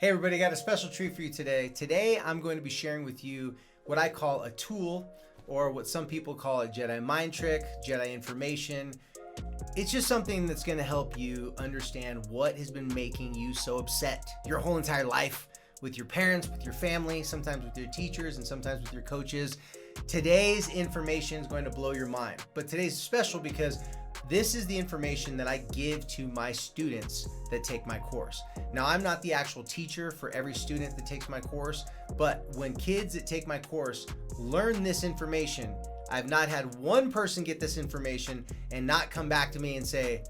Hey everybody, got a special treat for you today. Today I'm going to be sharing with you what I call a tool, or what some people call a Jedi mind trick, Jedi information. It's just something that's going to help you understand what has been making you so upset your whole entire life, with your parents, with your family, sometimes with your teachers, and sometimes with your coaches. Today's information is going to blow your mind, but today's special because this is the information that I give to my students that take my course. Now, I'm not the actual teacher for every student that takes my course, but when kids that take my course learn this information, I've not had one person get this information and not come back to me and say,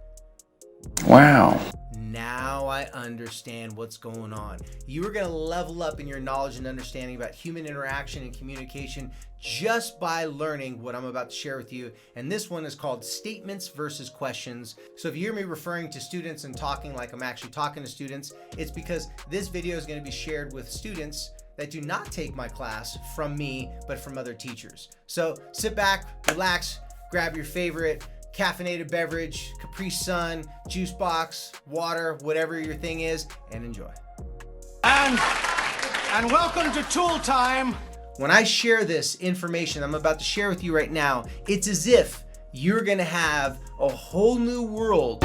"Wow, now I understand what's going on." You are going to level up in your knowledge and understanding about human interaction and communication just by learning what I'm about to share with you. And this one is called statements versus questions. So if you hear me referring to students and talking like I'm actually talking to students, it's because this video is going to be shared with students that do not take my class from me, but from other teachers. So sit back, relax, grab your favorite caffeinated beverage, Capri Sun, juice box, water, whatever your thing is, and enjoy. And welcome to Tool Time. When I share this information I'm about to share with you right now, it's as if you're gonna have a whole new world.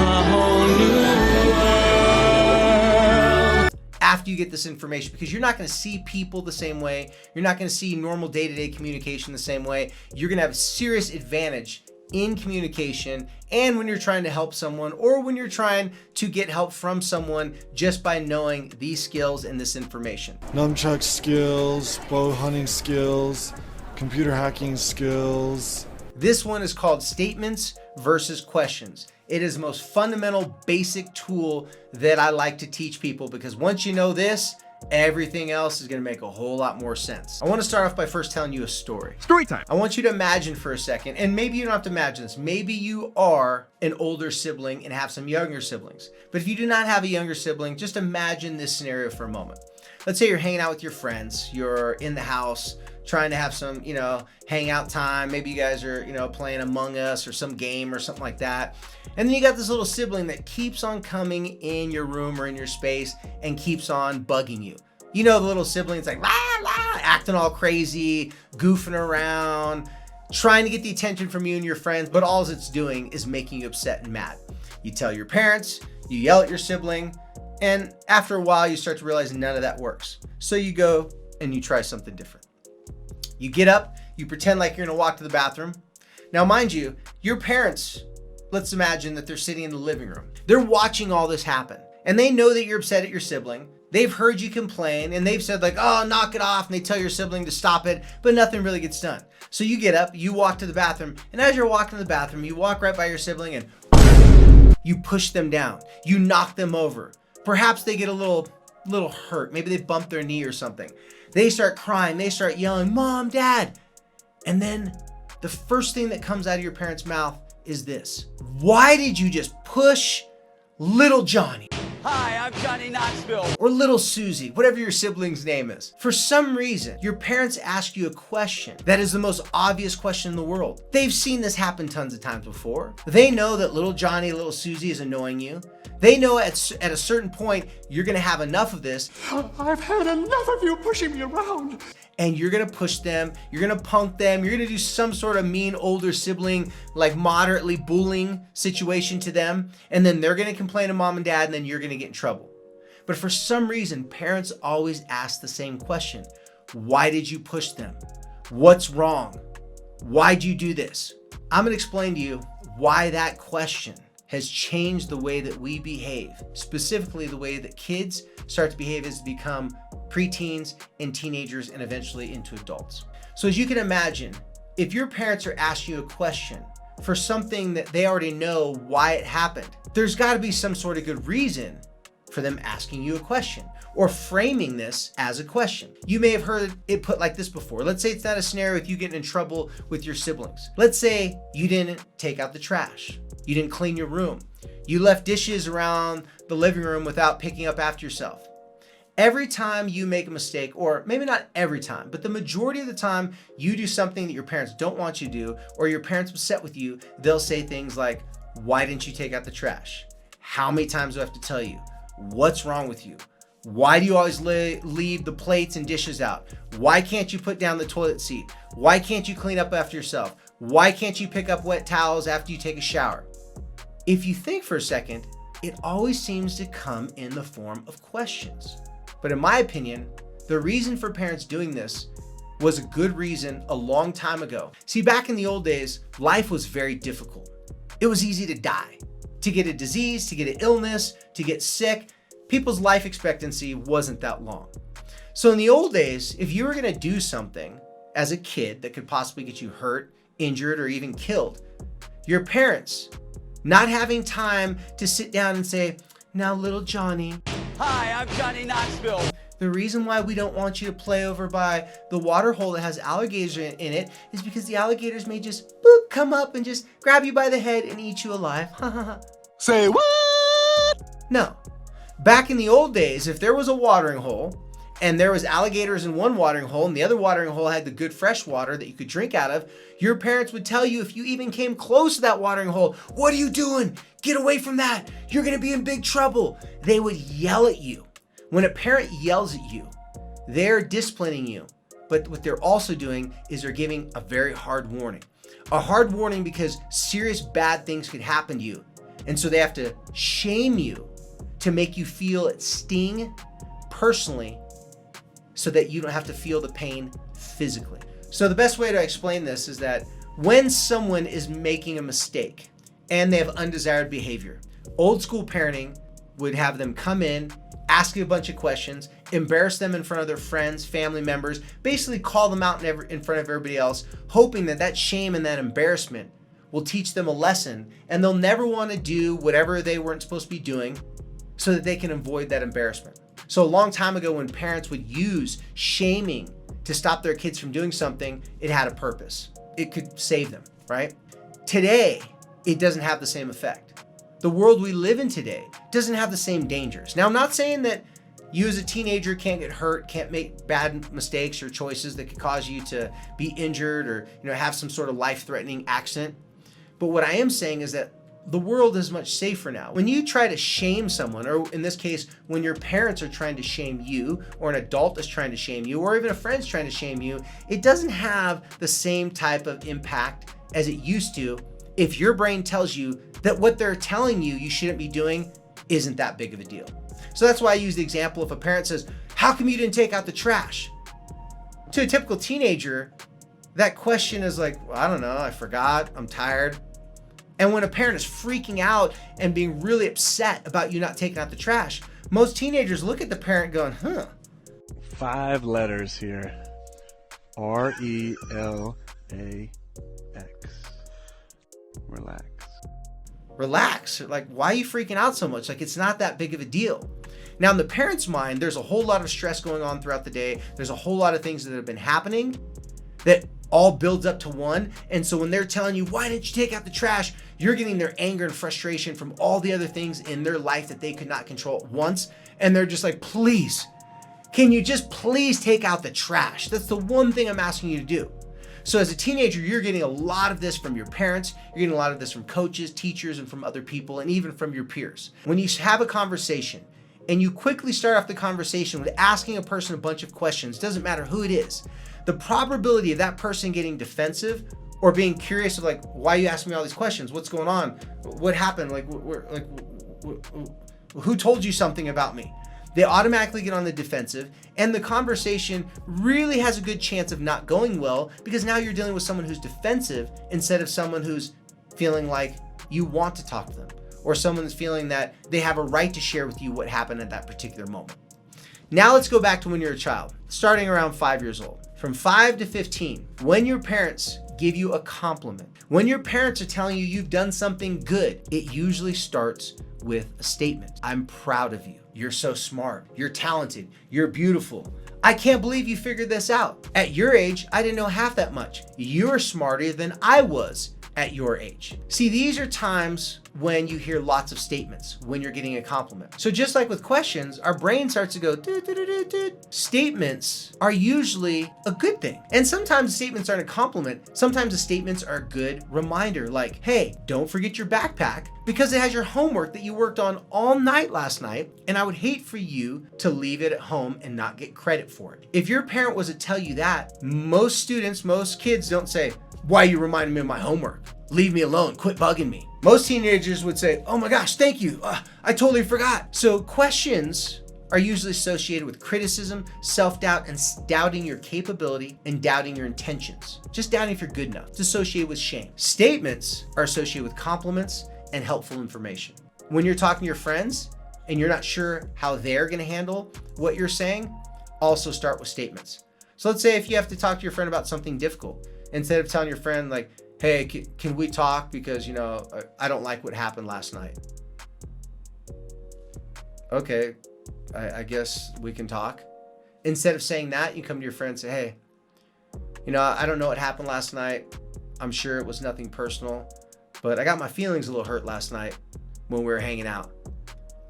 After you get this information, because you're not going to see people the same way. You're not going to see normal day-to-day communication the same way. You're going to have a serious advantage in communication and when you're trying to help someone or when you're trying to get help from someone just by knowing these skills and this information. Nunchuck skills, bow hunting skills, computer hacking skills. This one is called statements versus questions. It is the most fundamental, basic tool that I like to teach people, because once you know this, everything else is going to make a whole lot more sense. I want to start off by first telling you a story. Story time. I want you to imagine for a second, and maybe you don't have to imagine this. Maybe you are an older sibling and have some younger siblings. But if you do not have a younger sibling, just imagine this scenario for a moment. Let's say you're hanging out with your friends. You're in the house trying to have some, hangout time. Maybe you guys are, playing Among Us or some game or something like that. And then you got this little sibling that keeps on coming in your room or in your space and keeps on bugging you. You know, the little sibling's like, la, la, acting all crazy, goofing around, trying to get the attention from you and your friends, but all it's doing is making you upset and mad. You tell your parents, you yell at your sibling, and after a while you start to realize none of that works. So you go and you try something different. You get up, you pretend like you're gonna walk to the bathroom. Now, mind you, your parents, let's imagine that they're sitting in the living room. They're watching all this happen, and they know that you're upset at your sibling. They've heard you complain, and they've said like, "Oh, knock it off," and they tell your sibling to stop it, but nothing really gets done. So you get up, you walk to the bathroom, and as you're walking to the bathroom, you walk right by your sibling and you push them down. You knock them over. Perhaps they get a little hurt. Maybe they bump their knee or something. They start crying, they start yelling, "Mom, Dad." And then the first thing that comes out of your parents' mouth is this: "Why did you just push little Johnny?" Hi, I'm Johnny Knoxville. Or little Susie, whatever your sibling's name is. For some reason, your parents ask you a question that is the most obvious question in the world. They've seen this happen tons of times before. They know that little Johnny, little Susie is annoying you. They know at a certain point, you're gonna have enough of this. I've had enough of you pushing me around. And you're gonna push them, you're gonna punk them, you're gonna do some sort of mean older sibling, like moderately bullying situation to them. And then they're gonna complain to mom and dad, and then you're gonna get in trouble. But for some reason, parents always ask the same question: why did you push them? What's wrong? Why'd you do this? I'm gonna explain to you why that question has changed the way that we behave, specifically the way that kids start to behave as they become preteens and teenagers and eventually into adults. So as you can imagine, if your parents are asking you a question for something that they already know why it happened, there's got to be some sort of good reason for them asking you a question or framing this as a question. You may have heard it put like this before. Let's say it's not a scenario with you getting in trouble with your siblings. Let's say you didn't take out the trash. You didn't clean your room. You left dishes around the living room without picking up after yourself. Every time you make a mistake, or maybe not every time, but the majority of the time you do something that your parents don't want you to do, or your parents are upset with you, they'll say things like, "Why didn't you take out the trash? How many times do I have to tell you? What's wrong with you? Why do you always leave the plates and dishes out? Why can't you put down the toilet seat? Why can't you clean up after yourself? Why can't you pick up wet towels after you take a shower? If you think for a second, it always seems to come in the form of questions. But in my opinion, the reason for parents doing this was a good reason a long time ago. See, back in the old days, life was very difficult. It was easy to die, to get a disease, to get an illness, to get sick. People's life expectancy wasn't that long. So in the old days, if you were gonna do something as a kid that could possibly get you hurt, injured, or even killed, your parents, not having time to sit down and say, now little Johnny, Hi, I'm Johnny Knoxville. the reason why we don't want you to play over by the water hole that has alligators in it is because the alligators may just boop, come up and just grab you by the head and eat you alive. Say what? No. Back in the old days, if there was a watering hole and there was alligators in one watering hole and the other watering hole had the good fresh water that you could drink out of, your parents would tell you if you even came close to that watering hole, what are you doing? Get away from that. You're gonna be in big trouble. They would yell at you. When a parent yells at you, they're disciplining you. But what they're also doing is they're giving a very hard warning. A hard warning because serious bad things could happen to you. And so they have to shame you to make you feel it sting personally so that you don't have to feel the pain physically. So the best way to explain this is that when someone is making a mistake and they have undesired behavior, old school parenting would have them come in, ask you a bunch of questions, embarrass them in front of their friends, family members, basically call them out in front of everybody else, hoping that that shame and that embarrassment will teach them a lesson and they'll never want to do whatever they weren't supposed to be doing so that they can avoid that embarrassment. So a long time ago when parents would use shaming to stop their kids from doing something, it had a purpose. It could save them, right? Today, it doesn't have the same effect. The world we live in today doesn't have the same dangers. Now, I'm not saying that you as a teenager can't get hurt, can't make bad mistakes or choices that could cause you to be injured or have some sort of life-threatening accident. But what I am saying is that the world is much safer now. When you try to shame someone, or in this case, when your parents are trying to shame you, or an adult is trying to shame you, or even a friend's trying to shame you, it doesn't have the same type of impact as it used to if your brain tells you that what they're telling you you shouldn't be doing isn't that big of a deal. So that's why I use the example if a parent says, how come you didn't take out the trash? To a typical teenager, that question is like, well, I don't know, I forgot, I'm tired. And when a parent is freaking out and being really upset about you not taking out the trash, most teenagers look at the parent going, 5 letters here. RELAX. Relax. Relax. Like, why are you freaking out so much? Like, it's not that big of a deal. Now, in the parent's mind, there's a whole lot of stress going on throughout the day. There's a whole lot of things that have been happening that all builds up to one. And so when they're telling you, why didn't you take out the trash? You're getting their anger and frustration from all the other things in their life that they could not control at once. And they're just like, please, can you just please take out the trash? That's the one thing I'm asking you to do. So as a teenager, you're getting a lot of this from your parents. You're getting a lot of this from coaches, teachers, and from other people, and even from your peers. When you have a conversation and you quickly start off the conversation with asking a person a bunch of questions, doesn't matter who it is, the probability of that person getting defensive or being curious of like, why are you asking me all these questions? What's going on? What happened? Who told you something about me? They automatically get on the defensive, and the conversation really has a good chance of not going well because now you're dealing with someone who's defensive instead of someone who's feeling like you want to talk to them, or someone that's feeling that they have a right to share with you what happened at that particular moment. Now let's go back to when you're a child, starting around 5 years old. From 5 to 15, when your parents give you a compliment, when your parents are telling you you've done something good, it usually starts with a statement. I'm proud of you. You're so smart. You're talented. You're beautiful. I can't believe you figured this out. At your age, I didn't know half that much. You're smarter than I was at your age. See, these are times when you hear lots of statements, when you're getting a compliment. So just like with questions, our brain starts to go, doo, doo, doo, doo, doo. Statements are usually a good thing. And sometimes statements aren't a compliment. Sometimes the statements are a good reminder, like, hey, don't forget your backpack because it has your homework that you worked on all night last night, and I would hate for you to leave it at home and not get credit for it. If your parent was to tell you that, most students, most kids don't say, why are you reminding me of my homework? Leave me alone, quit bugging me. Most teenagers would say, oh my gosh, thank you. I totally forgot. So questions are usually associated with criticism, self-doubt, and doubting your capability and doubting your intentions. Just doubting if you're good enough. It's associated with shame. Statements are associated with compliments and helpful information. When you're talking to your friends and you're not sure how they're gonna handle what you're saying, also start with statements. So let's say if you have to talk to your friend about something difficult, instead of telling your friend like, hey, can we talk because, I don't like what happened last night. Okay, I guess we can talk. Instead of saying that, you come to your friend and say, hey, I don't know what happened last night. I'm sure it was nothing personal, but I got my feelings a little hurt last night when we were hanging out.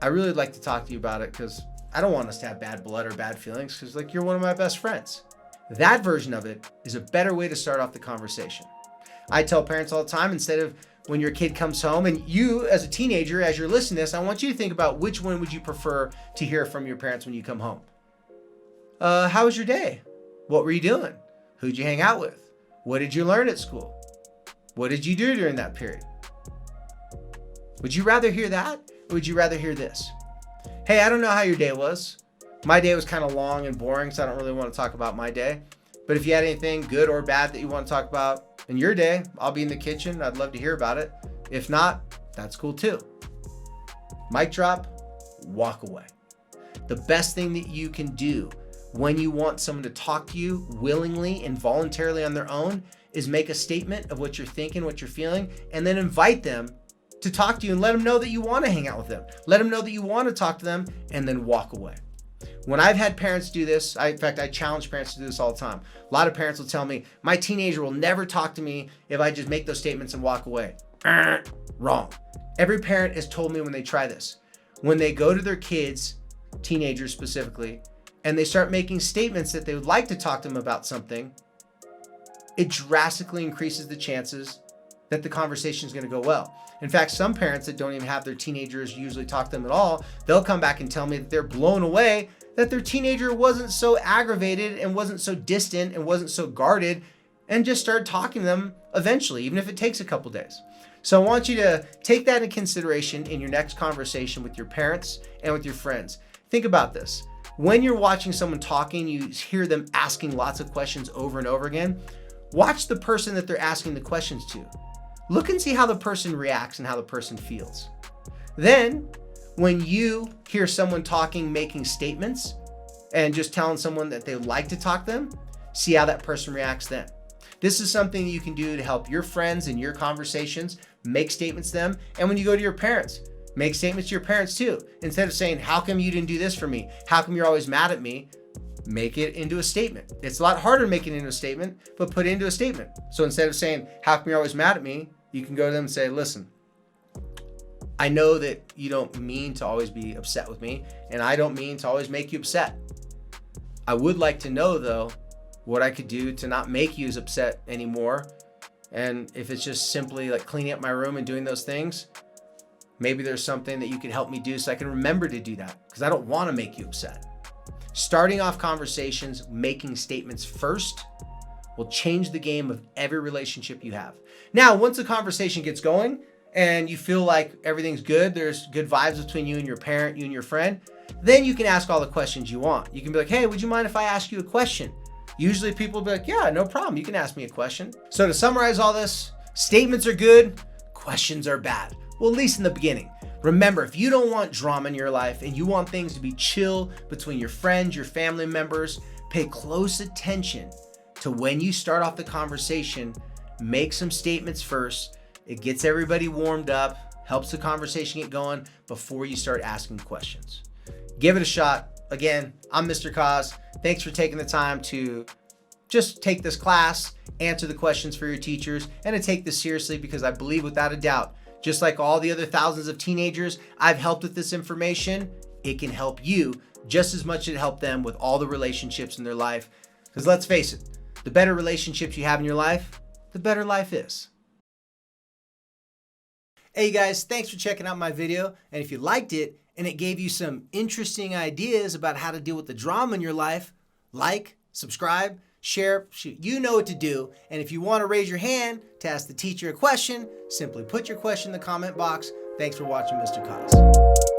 I really would like to talk to you about it because I don't want us to have bad blood or bad feelings because you're one of my best friends. That version of it is a better way to start off the conversation. I tell parents all the time, instead of when your kid comes home, and you as a teenager, as you're listening to this, I want you to think about which one would you prefer to hear from your parents when you come home. How was your day? What were you doing? Who'd you hang out with? What did you learn at school? What did you do during that period? Would you rather hear that, or would you rather hear this? Hey, I don't know how your day was. My day was kind of long and boring, so I don't really want to talk about my day. But if you had anything good or bad that you want to talk about in your day, I'll be in the kitchen. I'd love to hear about it. If not, that's cool too. Mic drop, walk away. The best thing that you can do when you want someone to talk to you willingly and voluntarily on their own is make a statement of what you're thinking, what you're feeling, and then invite them to talk to you and let them know that you want to hang out with them. Let them know that you want to talk to them, and then walk away. When I've had parents do this, in fact, I challenge parents to do this all the time. A lot of parents will tell me, my teenager will never talk to me if I just make those statements and walk away. Wrong. Every parent has told me when they try this, when they go to their kids, teenagers specifically, and they start making statements that they would like to talk to them about something, it drastically increases the chances that the conversation is going to go well. In fact, some parents that don't even have their teenagers usually talk to them at all, they'll come back and tell me that they're blown away that their teenager wasn't so aggravated and wasn't so distant and wasn't so guarded and just start talking to them eventually, even if it takes a couple days. So I want you to take that into consideration in your next conversation with your parents and with your friends. Think about this. When you're watching someone talking, you hear them asking lots of questions over and over again. Watch the person that they're asking the questions to. Look and see how the person reacts and how the person feels. Then, when you hear someone talking, making statements, and just telling someone that they would like to talk to them, see how that person reacts then. This is something you can do to help your friends in your conversations, make statements to them. And when you go to your parents, make statements to your parents too. Instead of saying, how come you didn't do this for me? How come you're always mad at me? Make it into a statement. It's a lot harder to make it into a statement, but put it into a statement. So instead of saying, how come you're always mad at me? You can go to them and say, listen, I know that you don't mean to always be upset with me, and I don't mean to always make you upset. I would like to know, though, what I could do to not make you as upset anymore. And if it's just simply like cleaning up my room and doing those things, maybe there's something that you could help me do so I can remember to do that, because I don't want to make you upset. Starting off conversations, making statements first, will change the game of every relationship you have. Now, once the conversation gets going and you feel like everything's good, there's good vibes between you and your parent, you and your friend, then you can ask all the questions you want. You can be like, hey, would you mind if I ask you a question? Usually people will be like, yeah, no problem. You can ask me a question. So to summarize all this, statements are good, questions are bad. Well, at least in the beginning. Remember, if you don't want drama in your life and you want things to be chill between your friends, your family members, pay close attention to when you start off the conversation. Make some statements first. It gets everybody warmed up, helps the conversation get going before you start asking questions. Give it a shot. Again, I'm Mr. Cos. Thanks for taking the time to just take this class, answer the questions for your teachers, and to take this seriously, because I believe without a doubt, Just like all the other thousands of teenagers I've helped with this information, it can help you just as much as it helped them with all the relationships in their life. Because let's face it, the better relationships you have in your life, the better life is. Hey guys, thanks for checking out my video. And if you liked it and it gave you some interesting ideas about how to deal with the drama in your life, like, subscribe, share, you know what to do. And if you want to raise your hand to ask the teacher a question, simply put your question in the comment box. Thanks for watching, Mr. Cos.